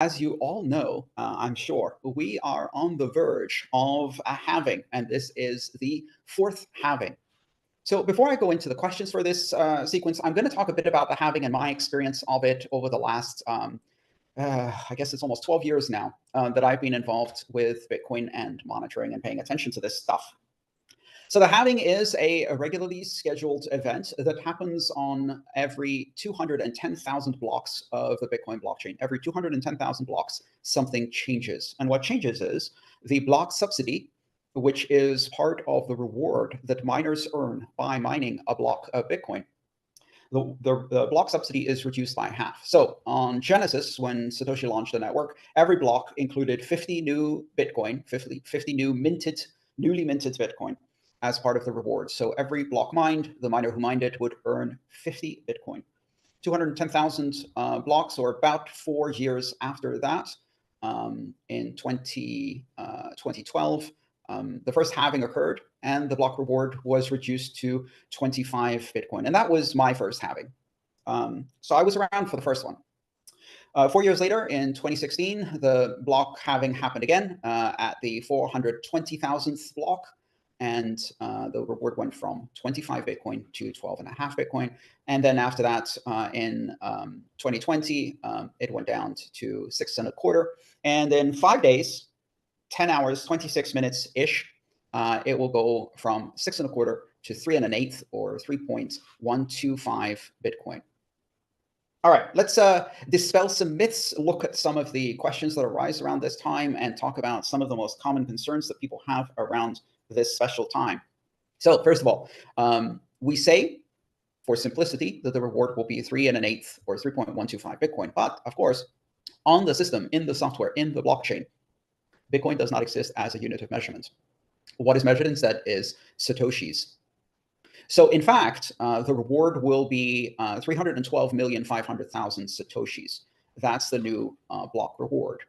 As you all know, I'm sure, we are on the verge of a halving, and this is the fourth halving. So before I go into the questions for this sequence, I'm going to talk a bit about the halving and my experience of it over the last, I guess it's almost 12 years now that I've been involved with Bitcoin and monitoring and paying attention to this stuff. So the halving is a regularly scheduled event that happens on every 210,000 blocks of the Bitcoin blockchain. Every 210,000 blocks, something changes. And what changes is the block subsidy, which is part of the reward that miners earn by mining a block of Bitcoin. The block subsidy is reduced by half. So on Genesis, when Satoshi launched the network, every block included 50 new Bitcoin, 50 newly minted Bitcoin as part of the reward. So every block mined, the miner who mined it would earn 50 Bitcoin. 210,000 blocks, or about 4 years after that, in 2012, the first halving occurred, and the block reward was reduced to 25 Bitcoin. And that was my first halving. So I was around for the first one. 4 years later, in 2016, the block halving happened again at the 420,000th block. And the reward went from 25 Bitcoin to 12.5 Bitcoin. And then after that, in 2020, it went down to 6.25. And in 5 days, 10 hours, 26 minutes-ish, it will go from 6.25 to 3.125, or 3.125 Bitcoin. All right, let's dispel some myths, look at some of the questions that arise around this time, and talk about some of the most common concerns that people have around this special time. So first of all, we say, for simplicity, that the reward will be 3.125, or 3.125 Bitcoin. But of course, on the system, in the software, in the blockchain, Bitcoin does not exist as a unit of measurement. What is measured instead is Satoshis. So in fact, the reward will be 312,500,000 Satoshis. That's the new block reward,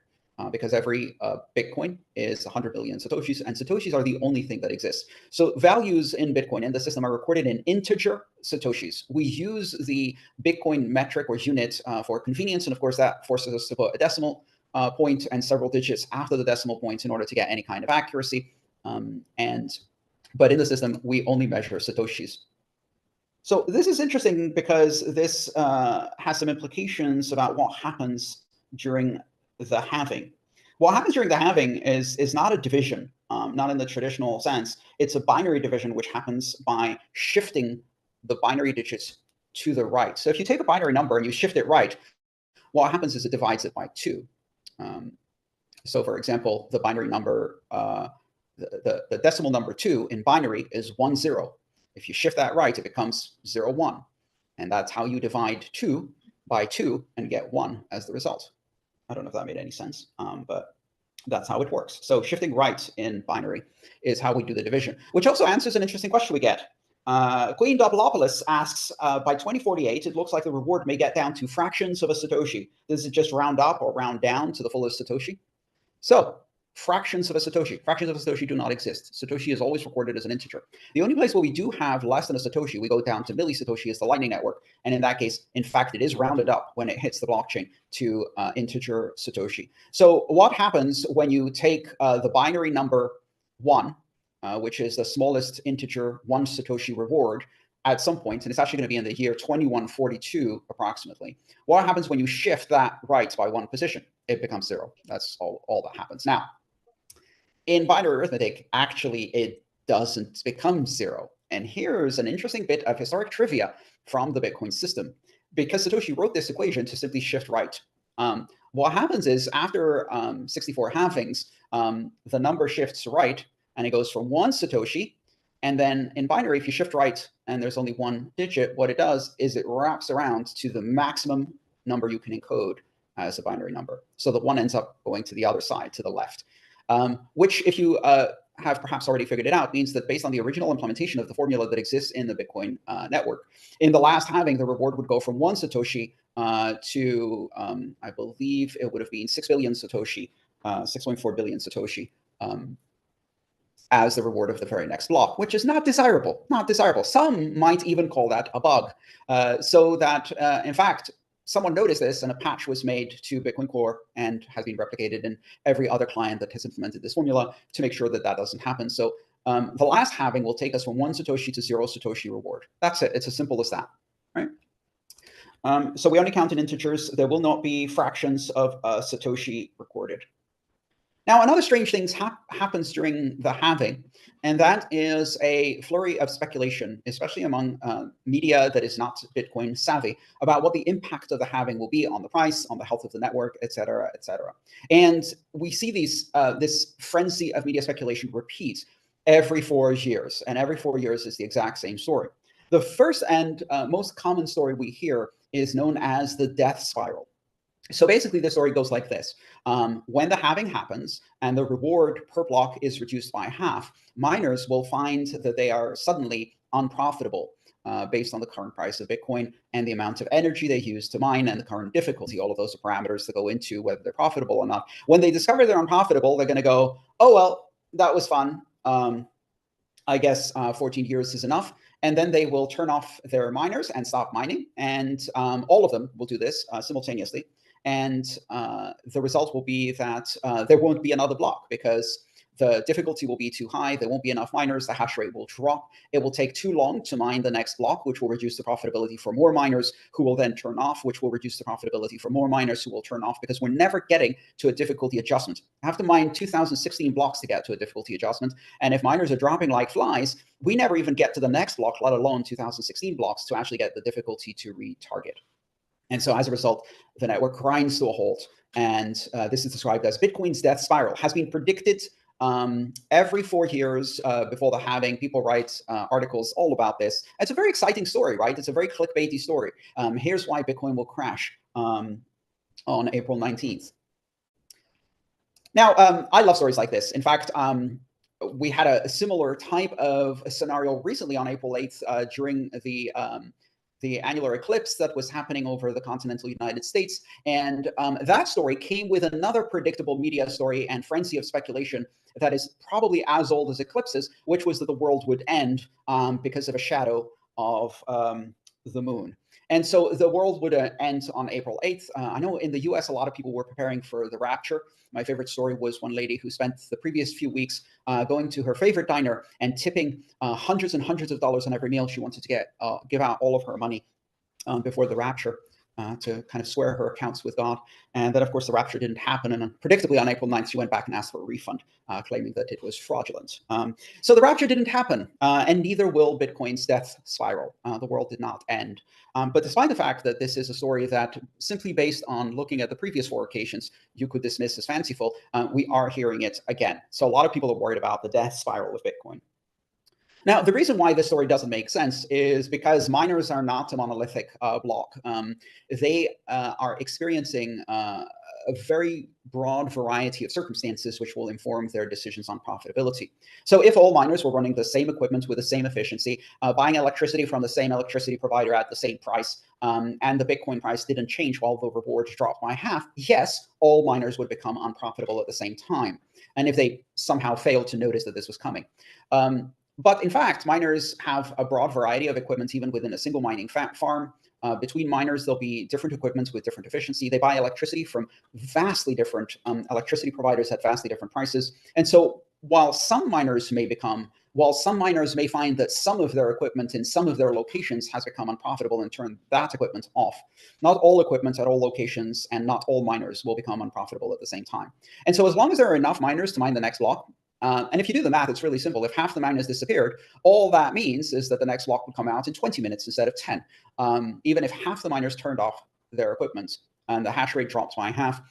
because every Bitcoin is 100 million Satoshis, and Satoshis are the only thing that exists. So values in Bitcoin in the system are recorded in integer Satoshis. We use the Bitcoin metric or unit for convenience, and of course that forces us to put a decimal point and several digits after the decimal point in order to get any kind of accuracy. But in the system, we only measure Satoshis. So this is interesting because this has some implications about what happens during the halving. What happens during the halving is not a division, not in the traditional sense. It's a binary division, which happens by shifting the binary digits to the right. So if you take a binary number and you shift it right, what happens is it divides it by 2. So for example, the binary number, the decimal number 2 in binary is 10. If you shift that right, it becomes 01. And that's how you divide 2 by 2 and get 1 as the result. I don't know if that made any sense, but that's how it works. So shifting right in binary is how we do the division, which also answers an interesting question we get. Queen Doubleopolis asks, by 2048, it looks like the reward may get down to fractions of a Satoshi. Does it just round up or round down to the fullest Satoshi? So fractions of a Satoshi do not exist. Satoshi is always recorded as an integer. The only place where we do have less than a Satoshi, we go down to millisatoshi, is the Lightning Network. And in that case, in fact, it is rounded up when it hits the blockchain to integer Satoshi. So what happens when you take the binary number 1, which is the smallest integer 1 Satoshi reward, at some point, and it's actually going to be in the year 2142 approximately. What happens when you shift that right by 1 position? It becomes 0. That's all that happens. Now, in binary arithmetic, actually, it doesn't become 0. And here's an interesting bit of historic trivia from the Bitcoin system, because Satoshi wrote this equation to simply shift right. What happens is after 64 halvings, the number shifts right, and it goes from 1 Satoshi. And then in binary, if you shift right and there's only 1 digit, what it does is it wraps around to the maximum number you can encode as a binary number. So the 1 ends up going to the other side, to the left, which, if you have perhaps already figured it out, means that based on the original implementation of the formula that exists in the Bitcoin network, in the last halving, the reward would go from 1 Satoshi to, I believe it would have been 6 billion Satoshi, 6.4 billion Satoshi, as the reward of the very next block, which is not desirable, not desirable. Some might even call that a bug. So that, in fact, someone noticed this and a patch was made to Bitcoin Core and has been replicated in every other client that has implemented this formula to make sure that that doesn't happen. So the last halving will take us from 1 Satoshi to 0 Satoshi reward. That's it. It's as simple as that, right? So we only count in integers. There will not be fractions of Satoshi recorded. Now, another strange thing happens during the halving, and that is a flurry of speculation, especially among media that is not Bitcoin savvy, about what the impact of the halving will be on the price, on the health of the network, et cetera, et cetera. And we see this frenzy of media speculation repeat every 4 years, and every 4 years is the exact same story. The first and most common story we hear is known as the death spiral. So basically, the story goes like this. When the halving happens and the reward per block is reduced by half, miners will find that they are suddenly unprofitable based on the current price of Bitcoin and the amount of energy they use to mine and the current difficulty. All of those are parameters that go into whether they're profitable or not. When they discover they're unprofitable, they're going to go, oh, well, that was fun. I guess 14 years is enough. And then they will turn off their miners and stop mining. And all of them will do this simultaneously. And the result will be that there won't be another block because the difficulty will be too high. There won't be enough miners. The hash rate will drop. It will take too long to mine the next block, which will reduce the profitability for more miners who will then turn off, which will reduce the profitability for more miners who will turn off, because we're never getting to a difficulty adjustment. I have to mine 2016 blocks to get to a difficulty adjustment. And if miners are dropping like flies, we never even get to the next block, let alone 2016 blocks, to actually get the difficulty to retarget. And so as a result, the network grinds to a halt. And this is described as Bitcoin's death spiral. Has been predicted every 4 years before the halving. People write articles all about this. It's a very exciting story, right? It's a very clickbaity story. Here's why Bitcoin will crash on April 19th. Now, I love stories like this. In fact, we had a similar type of scenario recently on April 8th during the annular eclipse that was happening over the continental United States. And that story came with another predictable media story and frenzy of speculation that is probably as old as eclipses, which was that the world would end because of a shadow of the moon. And so the world would end on April 8th. I know in the US, a lot of people were preparing for the rapture. My favorite story was one lady who spent the previous few weeks going to her favorite diner and tipping hundreds and hundreds of dollars on every meal she wanted to give out all of her money before the rapture to kind of square her accounts with God. And then, of course, the rapture didn't happen. And predictably, on April 9th, she went back and asked for a refund, claiming that it was fraudulent. So the rapture didn't happen, and neither will Bitcoin's death spiral. The world did not end. But despite the fact that this is a story that, simply based on looking at the previous 4 occasions, you could dismiss as fanciful, we are hearing it again. So a lot of people are worried about the death spiral of Bitcoin. Now, the reason why this story doesn't make sense is because miners are not a monolithic block. They are experiencing a very broad variety of circumstances which will inform their decisions on profitability. So if all miners were running the same equipment with the same efficiency, buying electricity from the same electricity provider at the same price, and the Bitcoin price didn't change while the rewards dropped by half, yes, all miners would become unprofitable at the same time. And if they somehow failed to notice that this was coming. But in fact, miners have a broad variety of equipment, even within a single mining farm. Between miners, there'll be different equipment with different efficiency. They buy electricity from vastly different electricity providers at vastly different prices. And so while some miners may find that some of their equipment in some of their locations has become unprofitable and turn that equipment off, not all equipment at all locations and not all miners will become unprofitable at the same time. And so as long as there are enough miners to mine the next block, and if you do the math, it's really simple. If half the miners disappeared, all that means is that the next block would come out in 20 minutes instead of 10. Even if half the miners turned off their equipment and the hash rate dropped by half,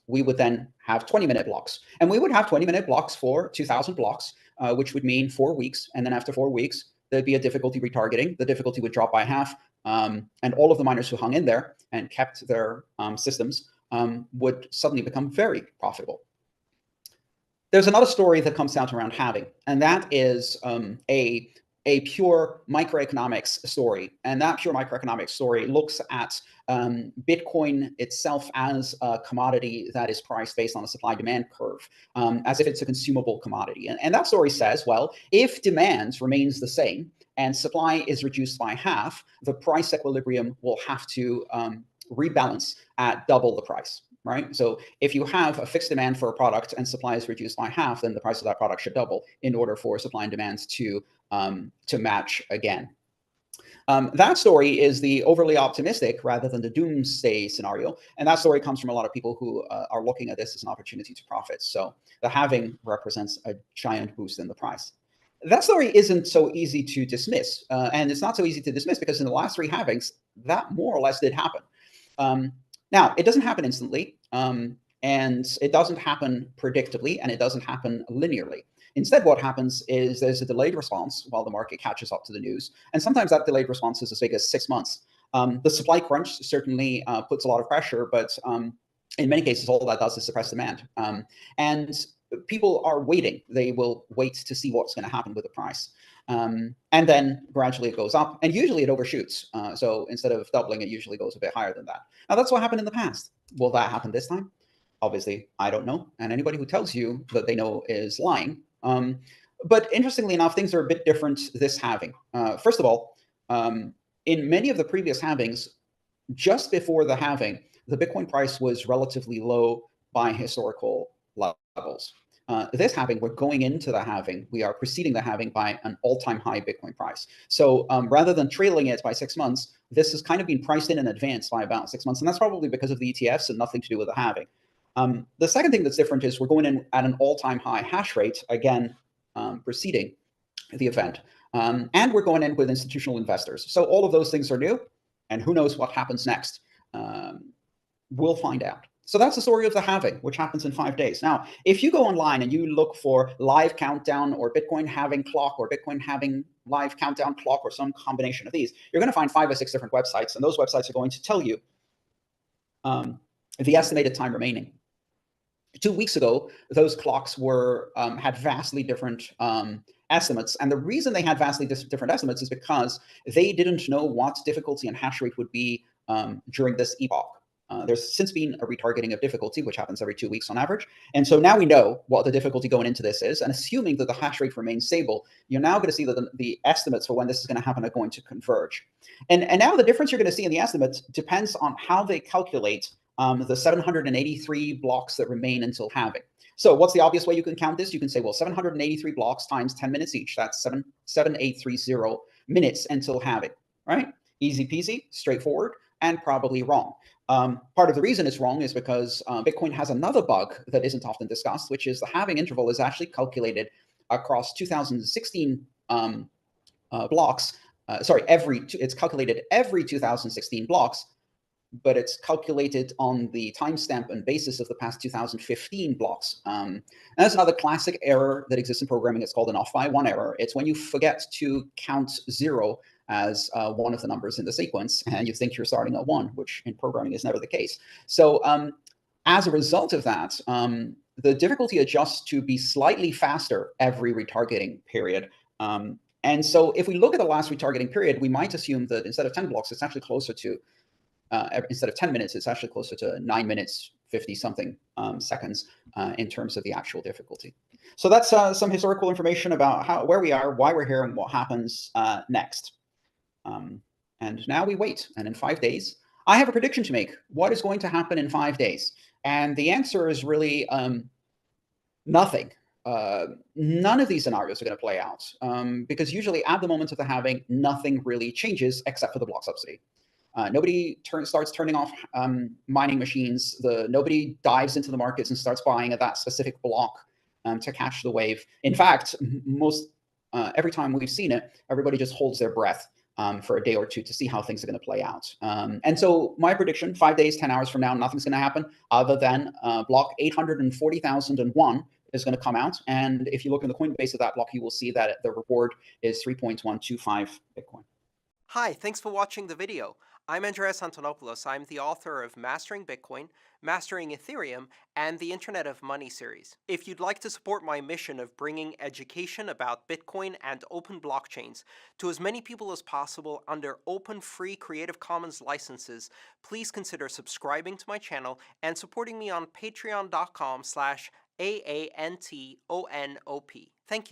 we would then have 20-minute blocks. And we would have 20-minute blocks for 2,000 blocks, which would mean 4 weeks. And then after 4 weeks, there'd be a difficulty retargeting. The difficulty would drop by half. And all of the miners who hung in there and kept their systems would suddenly become very profitable. There's another story that comes out around halving, and that is a pure microeconomics story. And that pure microeconomics story looks at Bitcoin itself as a commodity that is priced based on a supply-demand curve, as if it's a consumable commodity. And that story says, well, if demand remains the same and supply is reduced by half, the price equilibrium will have to rebalance at double the price, right? So if you have a fixed demand for a product and supply is reduced by half, then the price of that product should double in order for supply and demand to match again. That story is the overly optimistic rather than the doomsday scenario. And that story comes from a lot of people who are looking at this as an opportunity to profit. So the halving represents a giant boost in the price. That story isn't so easy to dismiss. And it's not so easy to dismiss because in the last 3 halvings, that more or less did happen. Now, it doesn't happen instantly, and it doesn't happen predictably, and it doesn't happen linearly. Instead, what happens is there's a delayed response while the market catches up to the news. And sometimes that delayed response is as big as 6 months. The supply crunch certainly puts a lot of pressure, but in many cases, all that does is suppress demand. And people are waiting. They will wait to see what's going to happen with the price. And then gradually it goes up, and usually it overshoots. So instead of doubling, it usually goes a bit higher than that. Now, that's what happened in the past. Will that happen this time? Obviously, I don't know. And anybody who tells you that they know is lying. But interestingly enough, things are a bit different this halving. First of all, in many of the previous halvings, just before the halving, the Bitcoin price was relatively low by historical levels. This halving, we're going into the halving, we are preceding the halving by an all-time high Bitcoin price. So rather than trailing it by 6 months, this has kind of been priced in advance by about 6 months. And that's probably because of the ETFs and nothing to do with the halving. The second thing that's different is we're going in at an all-time high hash rate, again, preceding the event. And we're going in with institutional investors. So all of those things are new, and who knows what happens next. We'll find out. So that's the story of the halving, which happens in 5 days. Now, if you go online and you look for live countdown or Bitcoin halving clock or Bitcoin halving live countdown clock or some combination of these, you're going to find 5 or 6 different websites, and those websites are going to tell you the estimated time remaining. 2 weeks ago, those clocks were had vastly different estimates. And the reason they had vastly different estimates is because they didn't know what difficulty and hash rate would be during this epoch. There's since been a retargeting of difficulty, which happens every 2 weeks on average. And so now we know what the difficulty going into this is. And assuming that the hash rate remains stable, you're now going to see that the estimates for when this is going to happen are going to converge. And now the difference you're going to see in the estimates depends on how they calculate the 783 blocks that remain until halving. So what's the obvious way you can count this? You can say, well, 783 blocks times 10 minutes each. That's 7,830 minutes until halving, right? Easy peasy, straightforward, and probably wrong. Part of the reason it's wrong is because Bitcoin has another bug that isn't often discussed, which is the halving interval is actually calculated across 2016 blocks. It's calculated every 2016 blocks, but it's calculated on the timestamp and basis of the past 2015 blocks. And that's another classic error that exists in programming. It's called an off-by-1 error. It's when you forget to count 0 as one of the numbers in the sequence, and you think you're starting at 1, which in programming is never the case. So as a result of that, the difficulty adjusts to be slightly faster every retargeting period. And so if we look at the last retargeting period, we might assume that instead of 10 blocks, it's actually closer to instead of 10 minutes, it's actually closer to 9 minutes, 50 something seconds in terms of the actual difficulty. So that's some historical information about where we are, why we're here, and what happens next. And now we wait. And in 5 days, I have a prediction to make. What is going to happen in 5 days? And the answer is really nothing. None of these scenarios are going to play out because usually at the moment of the halving, nothing really changes except for the block subsidy. Nobody starts turning off mining machines. Nobody dives into the markets and starts buying at that specific block to catch the wave. In fact, every time we've seen it, everybody just holds their breath for a day or two to see how things are going to play out. And so my prediction, 5 days, 10 hours from now, nothing's going to happen other than block 840,001 is going to come out. And if you look in the Coinbase of that block, you will see that the reward is 3.125 Bitcoin. Hi, thanks for watching the video. I'm Andreas Antonopoulos. I'm the author of Mastering Bitcoin, Mastering Ethereum, and the Internet of Money series. If you'd like to support my mission of bringing education about Bitcoin and open blockchains to as many people as possible under open, free Creative Commons licenses, please consider subscribing to my channel and supporting me on patreon.com/AANTONOP. Thank you.